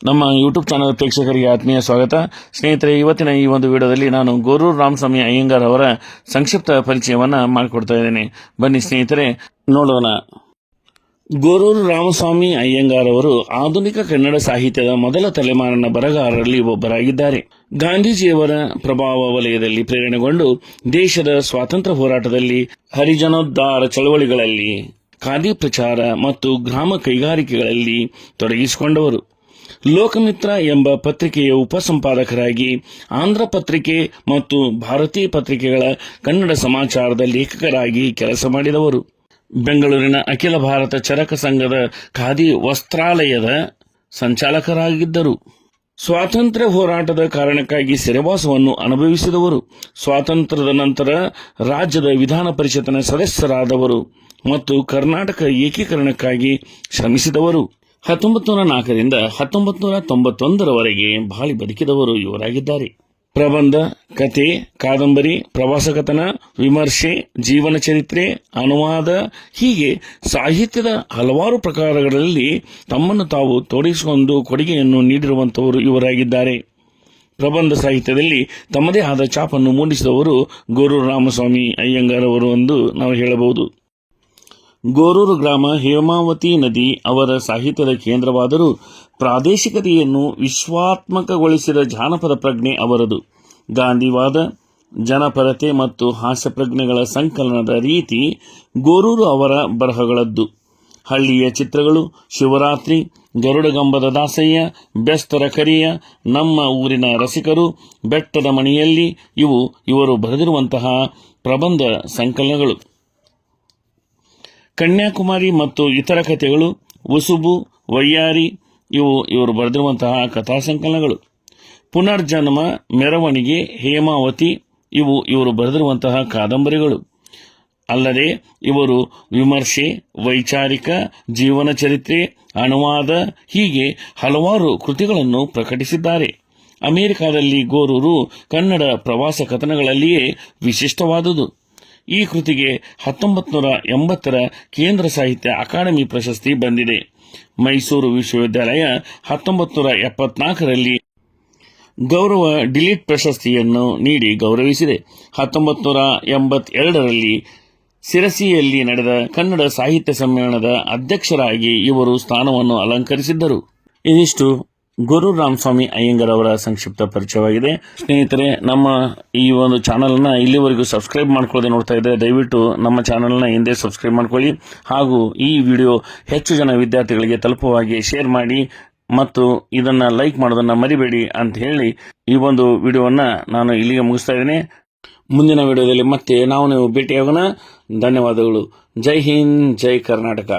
ನಮ್ಮ YouTube channel ಪ್ರೇಕ್ಷಕರಿಗೆ ಆತ್ಮೀಯ ಸ್ವಾಗತ. ಸ್ನೇಹಿತರೆ, ಇವತ್ತಿನ ಈ ಒಂದು ವಿಡಿಯೋದಲ್ಲಿ ನಾನು ಗೋರೂರು ರಾಮಸ್ವಾಮಿ ಅಯ್ಯಂಗಾರ್ ಅವರ ಸಂಕ್ಷಿಪ್ತ ಪರಿಚಯವನ್ನು ಮಾಡಿಕೊಡ್ತಾ ಇದ್ದೇನೆ. ಬನ್ನಿ ಸ್ನೇಹಿತರೆ, ನೋಡೋಣ. ಗೋರೂರು ರಾಮಸ್ವಾಮಿ ಅಯ್ಯಂಗಾರ್ ಅವರು ಆಧುನಿಕ ಕನ್ನಡ ಸಾಹಿತ್ಯದ ಮೊದಲ ತಲೆಮಾರಿನ ಬರಹಗಾರರಲ್ಲಿ ಒಬ್ಬರಾಗಿದ್ದಾರೆ. ಗಾಂಧೀಜಿಯವರ ಪ್ರಭಾವ ವಲಯದಲ್ಲಿ ಪ್ರೇರಣೆಗೊಂಡು ದೇಶದ ಸ್ವಾತಂತ್ರ್ಯ ಹೋರಾಟದಲ್ಲಿ, ಹರಿಜನೋದ್ಧಾರ ಚಳವಳಿಗಳಲ್ಲಿ, ಖಾದಿ ಪ್ರಚಾರ ಮತ್ತು ಗ್ರಾಮ ಕೈಗಾರಿಕೆಗಳಲ್ಲಿ ತೊಡಗಿಸಿಕೊಂಡವರು. ಲೋಕಮಿತ್ರ ಎಂಬ ಪತ್ರಿಕೆಯ ಉಪಸಂಪಾದಕರಾಗಿ, ಆಂಧ್ರ ಪತ್ರಿಕೆ ಮತ್ತು ಭಾರತೀಯ ಪತ್ರಿಕೆಗಳ ಕನ್ನಡ ಸಮಾಚಾರದ ಲೇಖಕರಾಗಿ ಕೆಲಸ ಮಾಡಿದವರು. ಬೆಂಗಳೂರಿನ ಅಖಿಲ ಭಾರತ ಚರಕ ಸಂಘದ ಖಾದಿ ವಸ್ತ್ರಾಲಯದ ಸಂಚಾಲಕರಾಗಿದ್ದರು. ಸ್ವಾತಂತ್ರ್ಯ ಹೋರಾಟದ ಕಾರಣಕ್ಕಾಗಿ ಸೆರೆವಾಸವನ್ನು ಅನುಭವಿಸಿದವರು. ಸ್ವಾತಂತ್ರ್ಯದ ನಂತರ ರಾಜ್ಯದ ವಿಧಾನ ಪರಿಷತ್ತಿನ ಸದಸ್ಯರಾದವರು ಮತ್ತು ಕರ್ನಾಟಕ ಏಕೀಕರಣಕ್ಕಾಗಿ ಶ್ರಮಿಸಿದವರು. 1904 ರಿಂದ 1991ರವರೆಗೆ ಬಾಳಿ ಬದುಕಿದವರು ಇವರಾಗಿದ್ದಾರೆ. ಪ್ರಬಂಧ, ಕತೆ, ಕಾದಂಬರಿ, ಪ್ರವಾಸಕಥನ, ವಿಮರ್ಶೆ, ಜೀವನ ಚರಿತ್ರೆ, ಅನುವಾದ ಹೀಗೆ ಸಾಹಿತ್ಯದ ಹಲವಾರು ಪ್ರಕಾರಗಳಲ್ಲಿ ತಮ್ಮನ್ನು ತಾವು ತೊಡಗಿಸಿಕೊಂಡು ಕೊಡುಗೆಯನ್ನು ನೀಡಿರುವಂತವರು ಇವರಾಗಿದ್ದಾರೆ. ಪ್ರಬಂಧ ಸಾಹಿತ್ಯದಲ್ಲಿ ತಮ್ಮದೇ ಆದ ಛಾಪನ್ನು ಮೂಡಿಸಿದವರು ಗೋರೂರು ರಾಮಸ್ವಾಮಿ ಅಯ್ಯಂಗಾರ್ ಅವರು ಎಂದು ನಾವು ಹೇಳಬಹುದು. ಗೋರೂರು ಗ್ರಾಮ ಹೇಮಾವತಿ ನದಿ ಅವರ ಸಾಹಿತ್ಯದ ಕೇಂದ್ರವಾದರೂ ಪ್ರಾದೇಶಿಕತೆಯನ್ನು ವಿಶ್ವಾತ್ಮಕಗೊಳಿಸಿದ ಜಾನಪದ ಪ್ರಜ್ಞೆ ಅವರದು. ಗಾಂಧಿವಾದ, ಜನಪರತೆ ಮತ್ತು ಹಾಸ್ಯಪ್ರಜ್ಞೆಗಳ ಸಂಕಲನದ ರೀತಿ ಗೋರೂರು ಅವರ ಬರಹಗಳದ್ದು. ಹಳ್ಳಿಯ ಚಿತ್ರಗಳು, ಶಿವರಾತ್ರಿ, ಗರುಡಗಂಬದ ದಾಸಯ್ಯ, ಬೆಸ್ತರ ಕರಿಯ, ನಮ್ಮ ಊರಿನ ರಸಿಕರು, ಬೆಟ್ಟದ ಮಣಿಯಲ್ಲಿ ಇವು ಇವರು ಬರೆದಿರುವಂತಹ ಪ್ರಬಂಧ ಸಂಕಲನಗಳು. ಕನ್ಯಾಕುಮಾರಿ ಮತ್ತು ಇತರ ಕಥೆಗಳು, ಉಸುಬು, ವಯ್ಯಾರಿ ಇವು ಇವರು ಬರೆದಿರುವಂತಹ ಕಥಾ ಸಂಕಲನಗಳು. ಪುನರ್ಜನ್ಮ, ಮೆರವಣಿಗೆ, ಹೇಮಾವತಿ ಇವು ಇವರು ಬರೆದಿರುವಂತಹ ಕಾದಂಬರಿಗಳು. ಅಲ್ಲದೆ ಇವರು ವಿಮರ್ಶೆ, ವೈಚಾರಿಕ, ಜೀವನ ಚರಿತ್ರೆ, ಅನುವಾದ ಹೀಗೆ ಹಲವಾರು ಕೃತಿಗಳನ್ನು ಪ್ರಕಟಿಸಿದ್ದಾರೆ. ಅಮೆರಿಕಾದಲ್ಲಿ ಗೋರೂರು ಕನ್ನಡ ಪ್ರವಾಸ ಕಥನಗಳಲ್ಲಿಯೇ ವಿಶಿಷ್ಟವಾದುದು. ಈ ಕೃತಿಗೆ 1980ರ ಕೇಂದ್ರ ಸಾಹಿತ್ಯ ಅಕಾಡೆಮಿ ಪ್ರಶಸ್ತಿ ಬಂದಿದೆ. ಮೈಸೂರು ವಿಶ್ವವಿದ್ಯಾಲಯ 1974ರಲ್ಲಿ ಗೌರವ ಡಿಲೀಟ್ ಪ್ರಶಸ್ತಿಯನ್ನು ನೀಡಿ ಗೌರವಿಸಿದೆ. 1982ರಲ್ಲಿ ಸಿರಸಿಯಲ್ಲಿ ನಡೆದ ಕನ್ನಡ ಸಾಹಿತ್ಯ ಸಮ್ಮೇಳನದ ಅಧ್ಯಕ್ಷರಾಗಿ ಇವರು ಸ್ಥಾನವನ್ನು ಅಲಂಕರಿಸಿದ್ದರು. ಇದಿಷ್ಟು ಗೋರೂರು ರಾಮಸ್ವಾಮಿ ಅಯ್ಯಂಗಾರ್ ಅವರ ಸಂಕ್ಷಿಪ್ತ ಪರಿಚಯವಾಗಿದೆ. ಸ್ನೇಹಿತರೆ, ನಮ್ಮ ಈ ಒಂದು ಚಾನಲ್ನ ಇಲ್ಲಿವರೆಗೂ ಸಬ್ಸ್ಕ್ರೈಬ್ ಮಾಡ್ಕೊಳ್ಳದೆ ನೋಡ್ತಾ ಇದ್ದರೆ ದಯವಿಟ್ಟು ನಮ್ಮ ಚಾನಲ್ನ ಹಿಂದೆ ಸಬ್ಸ್ಕ್ರೈಬ್ ಮಾಡ್ಕೊಳ್ಳಿ. ಹಾಗೂ ಈ ವಿಡಿಯೋ ಹೆಚ್ಚು ಜನ ವಿದ್ಯಾರ್ಥಿಗಳಿಗೆ ತಲುಪುವಾಗೆ ಶೇರ್ ಮಾಡಿ ಮತ್ತು ಇದನ್ನು ಲೈಕ್ ಮಾಡೋದನ್ನು ಮರಿಬೇಡಿ ಅಂತ ಹೇಳಿ ಈ ಒಂದು ವಿಡಿಯೋವನ್ನು ನಾನು ಇಲ್ಲಿಗೆ ಮುಗಿಸ್ತಾ ಇದ್ದೇನೆ. ಮುಂದಿನ ವಿಡಿಯೋದಲ್ಲಿ ಮತ್ತೆ ನಾವು ಭೇಟಿಯಾಗೋಣ. ಧನ್ಯವಾದಗಳು. ಜೈ ಹಿಂದ್, ಜೈ ಕರ್ನಾಟಕ.